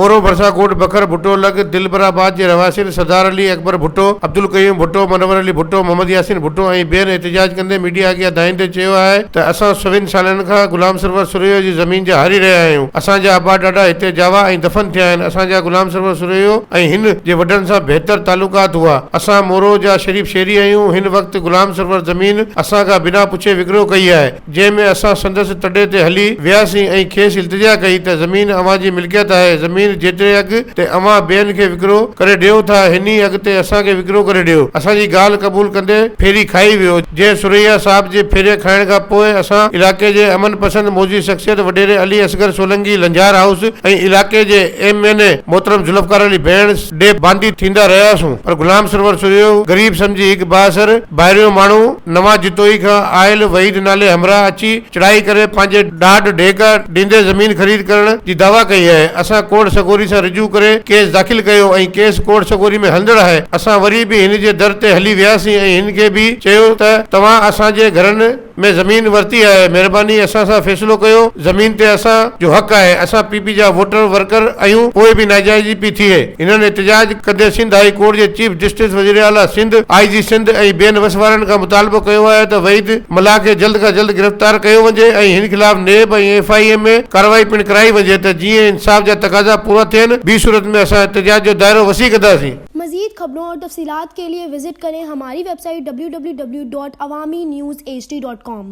मोरो भरसाकोट बखर भुट्टो लग दिलबराबाद जे रवासिन सरदार अली अकबर भुट्टो, अब्दुल कयूम भुट्टो, मनवर अली भुट्टो, मोहम्मद यासीन भुट्टो ऐं ॿियनि एहतिजाज कंदे मीडिया अॻियां दाईंदे चयो आहे त असां 24 सालनि खां गुलाम सरवर सुरैयो जी ज़मीन जा हारी रहिया आहियूं। असांजा आबा ॾाढा हिते जावा ऐं दफ़न थिया आहिनि। असांजा गुलाम सरवर सुरैयो ऐं हिन जे वॾनि सां बहितर तालुकात हुआ। असां मोरो जा शरीफ़ शेरी आहियूं। हिन वक़्तु गुलाम सरवर ज़मीन असां खां बिना पुछे विकिरो कई आहे, जंहिंमें असां संदसि तॾे ते हली वियासीं ऐं खेसि इल्तिजा कई त ज़मीन अवां जी मिल्कियत आहे। ज़मीन जेतिरे अघु ते अवां ॿियनि खे विकिरो करे ॾियो था, हिनी अॻु ते असांखे विकिरो करे ॾियो। असांजी ॻाल्हि क़बूल कंदे फेरी खाई वियो। जंहिं सुरैया साहब जे फेरे खाइण खां पोइ असां इलाइक़े जे अमन पसंद मौजी शख़्सियत वॾेरे अली असगर सोलंकी लंजार हाउस ऐं इलाइक़े जे MNA मोहतरम जुल्फकार अली भेण ॾे बांदी थींदा रहियासीं। पर गुलाम सरवर सुरैयो ग़रीब सम्झी हिकु बासर ॿाहिरियों माण्हू नवां जितोई खां आयल वहीद नाले हमरा अची चढ़ाई करे पंहिंजे ॾाढ ढेक ॾींदे ज़मीन ख़रीद करण जी दावा कई आहे। असां कोर्ट सगोरी सां रिजू करे केस दाख़िल कयो ऐं केस कोर्ट सगोरी में हलंदड़ आहे। असां वरी बि हिन जे दर ते हली वियासीं ऐं हिन खे बि चयो त तव्हां असांजे घरनि में ज़मीन वरिती आहे, महिरबानी असां सां फ़ैसिलो कयो। ज़मीन ते असां जो हक़ आहे। असां PP जा वोटर वर्कर आहियूं, पोइ बि नाजाइज़ी पई थिए। हिननि एहतिजाज कंदे सिंध हाई कोर्ट जे चीफ जस्टिस वज़ीर आला सिंध, IG सिंध ऐं ॿियनि वसवारनि खां मुतालबो कयो आहे त वहीद मल्ला खे जल्द खां जल्द गिरफ़्तार कयो वञे ऐं हिन ख़िलाफ़ नेब ऐं FIA में कार्रवाई पिणु कराई वञे त जीअं इंसाफ़ जा तक़ाज़ा पूरा थियनि। ॿी सूरत में असां एहतिजाज जो दायरो वसी कंदासीं। मज़ीद खबरों और तफसीलात के लिए विजिट करें हमारी वेबसाइट www.awamiNewsHD.com।